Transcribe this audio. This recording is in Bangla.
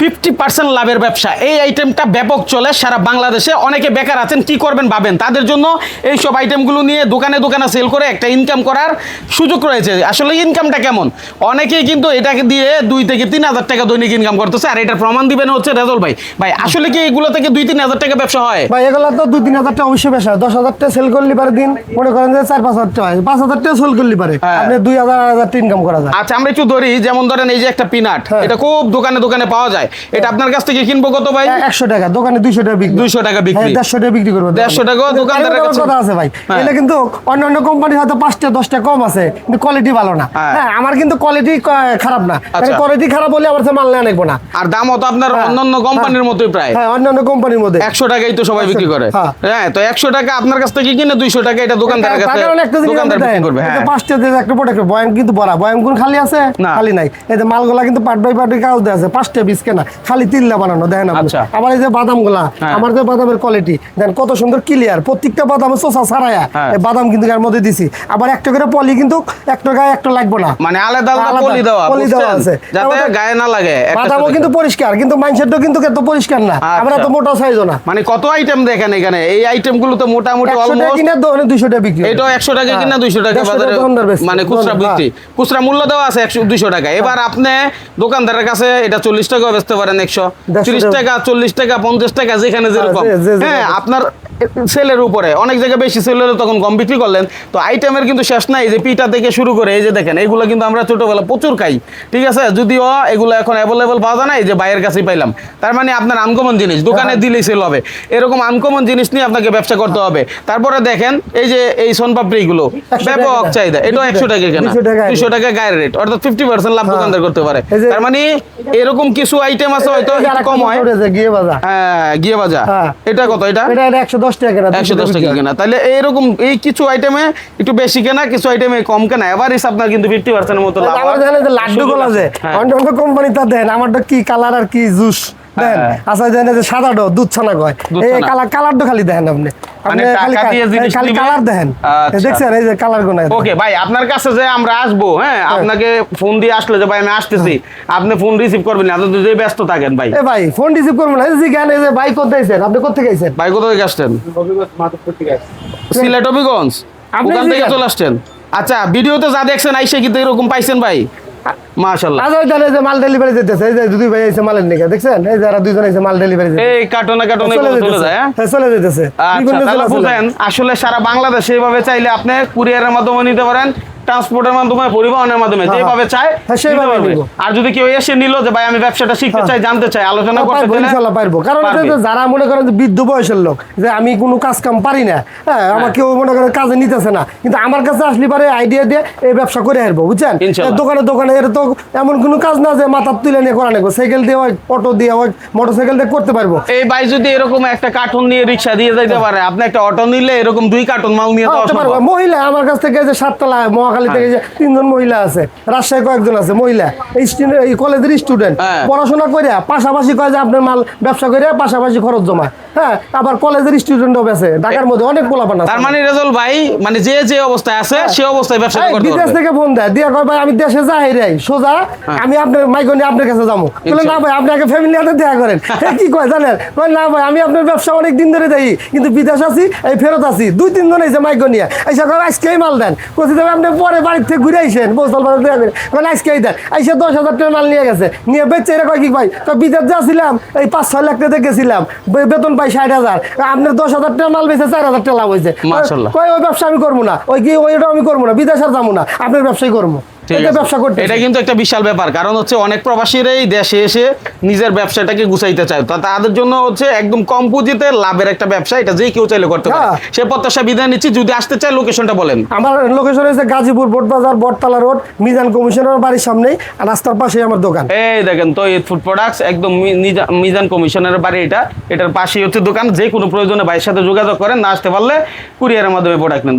50% লাভের ব্যবসা। এই আইটেমটা ব্যাপক চলে সারা বাংলাদেশে। অনেকে বেকার আছেন, কি করবেন ভাবেন, তাদের জন্য এই সব আইটেমগুলো নিয়ে দোকানে দোকানে সেল করে একটা ইনকাম করার সুযোগ রয়েছে। আসলে ইনকামটা কেমন, অনেকেই কিন্তু এটাকে দিয়ে 2 থেকে 3 হাজার টাকা দৈনিক ইনকাম করতেছে। আর এটার প্রমাণ দিবেন হচ্ছে রেজল ভাই। ভাই আসলে কি এগুলো থেকে 2-3 হাজার টাকা ব্যবসা হয়? ভাই এগুলো তো 2-3 হাজার টাকা অবশ্যই ব্যবসা। 10,000 টাকা সেল করলে পারে দিন, মনে করেন যে 4-5 হাজার টাকা হয়, 5 হাজার টাকা সেল করলে পারে আপনি 2,000 টাকা ইনকাম করা যায়। আচ্ছা আমরা একটু ধরি, যেমন ধরেন এই যে একটা পিনাট, এটা খুব দোকানে দোকানে পাওয়া যায়। এটা আপনার কাছ থেকে কিনবো কত ভাই? 100 টাকা, দোকানে 200 টাকা বিক্রি। 200 টাকা বিক্রি, 150 টাকা বিক্রি করবো। 150 টাকা দোকানদারের কাছে কথা আছে ভাই। এটা কিন্তু অন্যান্য কোম্পানি হয়তো 5-10 টাকা কম আছে, কিন্তু কোয়ালিটি ভালো না। হ্যাঁ, আমার কিন্তু কোয়ালিটি খারাপ না। কোয়ালিটি খারাপ হলে আবার মাল নেওয়া নেবো না। আর দামও তো আপনার অন্যান্য কোম্পানির মতোই প্রায়। হ্যাঁ, অন্যান্য কোম্পানির মধ্যে 100 টাকাই তো সবাই বিক্রি করে। হ্যাঁ, তো 100 টাকা আপনার কাছ থেকে কিনে 200 টাকা এটা দোকানদারের কাছে দোকানদার বিক্রি করবে। হ্যাঁ, 5টা যে একটা প্রোডাক্ট বয়াম কিন্তু ভরা, বয়াম কোন খালি আছে? খালি নাই। এই যে মালগুলা কিন্তু পার্ট বাই পার্ট কাগজ দেওয়া আছে, 5টা পিস কেনা, খালি তিল্লা বানানো, দেখেন আপনি। আবার এই যে বাদামগুলা, আমার যে বাদামের কোয়ালিটি দেখেন কত সুন্দর ক্লিয়ার, প্রত্যেকটা বাদামে চোষা ছাড়ায়া এই বাদাম কিন্তু এর মধ্যে দিছি। আবার একটা করে পলি কিন্তু একটা গায়ে একটা লাগবে না, মানে আলাদা আলাদা পলি দেওয়া আছে যাতে গায়ে না লাগে। বাদামও কিন্তু পরিষ্কার, কিন্তু মাইন্ডসেটও কিন্তু এত পরিষ্কার না, আমরা তো মোটা সাইজও না। মানে কত আইটেম দেখেন এখানে, এই আইটেমগুলো তো মোটামুটি অলমোস্ট কিনা 200 টাকা বিক্রি। এটা 100 টাকা কিনা 200 টাকা বাজারে, মানে খুচরা বিক্রি, খুচরা মূল্য দেওয়া আছে 200 টাকা। এবার আপনি দোকানদারের কাছে এটা 40 টাকা বেচতে পারেন, 130 টাকা, 40 টাকা, 50 টাকা, যেখানে যেরকম। হ্যাঁ, আপনার সেলের উপরে অনেক জায়গায় বেশি সেল হলে তখন কম বিক্রি করলেন। তো আইটেমের কিন্তু শেষ নাই। যে পিঠা থেকে শুরু করে এই যে দেখেন, এগুলো কিন্তু আমরা ছোটবেলা প্রচুর খাই, ঠিক আছে। যদিও এগুলো এখন অ্যাভেলেবল পাওয়া যায় না, এই যে বাইরের কাছেই পাইলাম। তার মানে আপনার আনকমন জিনিস দোকানে দিলেই সেল হবে। এরকম আনকমন জিনিস নিয়ে আপনাকে ব্যবসা করতে হবে। তারপরে দেখেন এই যে এই সোনপাপড়ি গুলো ব্যাপক চাহিদা, এটাও 100 টাকা কেনা, 200 টাকা গায়ের রেট, অর্থাৎ 50% লাভ দোকানদার করতে পারে। তার মানে এরকম কিছু আইটেম আছে হয়তো একটু কম হয়। হ্যাঁ, গিয়ে ভাজা, এটা কত? এটা 110 টাকা কেনা, 110 টাকা কেনা। তাহলে এইরকম এই কিছু আইটেমে একটু বেশি কেনা, কিছু আইটেমে কম কেনা, এভারেজ আপনার কিন্তু 50% এর মতো লাভ। আমার জানেন যে লাড্ডু গুলো আছে অন্য কোম্পানি, তা দেন আমারটা কি কালার আর কি জুস দেন। আচ্ছা দেন যে সাদা দুধ ছানা কয়, এই কালারটা খালি দেখেন আপনি, খালি কালার দেখেন, দেখছেন এই যে কালার গুলো। ওকে ভাই, আপনার কাছে যে আমরা আসবো, হ্যাঁ, আপনাকে ফোন দিয়ে আসলে যে ভাই আমি আসতেছি, আপনি ফোন রিসিভ করবেন না, আপনি যদি ব্যস্ত থাকেন ভাই। ভাই ফোন রিসিভ করবেন না, জি জ্ঞান এই যে ভাই কোথায় আছেন, আপনি কোথা থেকে আছেন? ভাই কোথা থেকে আসছেন? সিলেট হবিগঞ্জ, ওখান থেকে চলে আসছেন। আচ্ছা, ভিডিওতে যা দেখছেন আইসে কিন্তু এরকম পাইছেন ভাই? মাশাআল্লাহ। আজ জানেন যে মাল ডেলিভারি দিতেছে, এই যে দুই ভাই আইছে মালের নিকে, দেখছেন এই যারা দুইজন আইছে মাল ডেলিভারি দিতে, এই কার্টনে কার্টনে চলে যায়। হ্যাঁ, চলে যেতেছে। আচ্ছা, বুঝেন আসলে সারা বাংলাদেশে এইভাবে চাইলে আপনি কুরিয়ারের মাধ্যমে নিতে পারেন, ট্রান্সপোর্টের মাধ্যমে, পরিবহনের মাধ্যমে, যেভাবে চায় সেভাবে। আর যদি কেউ এসে নিল যে ভাই আমি ব্যবসাটা শিখতে চাই, জানতে চাই, আলোচনা করতে চাই, ইনশাআল্লাহ পারবো। কারণ যারা মনে করেন যে বৃদ্ধ বয়সের লোক, যে আমি কোনো কাজ কাম পারি না, হ্যাঁ, আমাকে কেউ মনে করেন কাজে নিতেছে না, কিন্তু আমার কাছে আসলে পারে আইডিয়া দিয়ে এই ব্যবসা করে হারবো, বুঝছেন। দোকানে দোকানে এর তো এমন কোনো কাজ না যে মাথা তুলে নিয়ে করা নেবো, সাইকেল দিয়ে হয়, অটো দিয়ে হয়, মোটরসাইকেল দিয়ে করতে পারবো। এই ভাই যদি এরকম একটা কার্টুন নিয়ে রিক্সা দিয়ে যাইতে পারে, আপনি একটা অটো নিলে এরকম 2 কার্টুন মাল নিয়ে যাওয়া সম্ভব। মহিলা আমার কাছ থেকে যে 7তলা মহাখালী থেকে যে 3 জন মহিলা আছে, রাজশাহী কয়েকজন আছে মহিলা, এই কলেজের স্টুডেন্ট, পড়াশোনা করে পাশাপাশি কয় যে আপনার মাল ব্যবসা করে পাশাপাশি খরচ জমা। হ্যাঁ, আবার কলেজের স্টুডেন্টও আছে, ঢাকার মধ্যে অনেক পোলাপান আছে। তার মানে রেজল ভাই মানে যে যে অবস্থায় আছে সে অবস্থায় ব্যবসা করতে পারবে। বিদেশ থেকে ফোন দেয়, দিয়া কয় ভাই আমি দেশে যাই রে সোজা, আমি আপনার মাইক নিয়ে আপনার কাছে যাবো। বলে না ভাই আপনি আগে ফ্যামিলি হাতে দেখা করেন। কি কয় জানেন, কয় না ভাই আমি আপনার ব্যবসা অনেক দিন ধরে দেখি, কিন্তু বিদেশ আছি, এই ফেরত আছি, 2-3 জন এসে মাইক নিয়ে আইসা কয় আজকেই মাল দেন, কোথায় দেবে আপনি পরে বাড়ির থেকে ঘুরে আইসেন, বৌসাল বাজার দেখা করেন, কয় আজকেই দেন। আইসা 10,000 টাকা মাল নিয়ে গেছে, নিয়ে বেচে এরা কয় কি ভাই, বিদেশ যাচ্ছিলাম এই 5-6 লাখ টাকা গেছিলাম, বেতন পাই 60,000, আপনার 10,000 টাকা মাল বেচে 4,000 টাকা লাভ হয়েছে। কয় ওই ব্যবসা আমি করবো না, ওইটা আমি করবো না, বিদেশ আর যাবো না, আপনার ব্যবসাই করবো। এটা কিন্তু একটা বিশাল ব্যাপার, কারণ হচ্ছে অনেক প্রবাসীরাই দেশে এসে নিজের ব্যবসাটাকে গুছাইতে চায়, তো তাদের জন্য হচ্ছে একদম কম পুঁজিতে লাভের একটা ব্যবসা, এটা যে কেউ চাইলে করতে পারে। সে প্রত্যাশা বিদায় নিচ্ছি। যদি আসতে চায় লোকেশনটা বলেন। আমার লোকেশন হচ্ছে গাজীপুর বোটবাজার, বটতলা রোড, মিজান কমিশনের বাড়ির সামনেই, আর রাস্তার পাশে আমার দোকান। এই দেখেন তো এই ফুড প্রোডাক্টস, একদম মিজান কমিশনের বাড়ি, এটার পাশেই হচ্ছে দোকান। যে কোনো প্রয়োজনে ভাইয়ের সাথে যোগাযোগ করেন, না আসতে পারলে কুরিয়ারের মাধ্যমে প্রোডাক্ট নেন।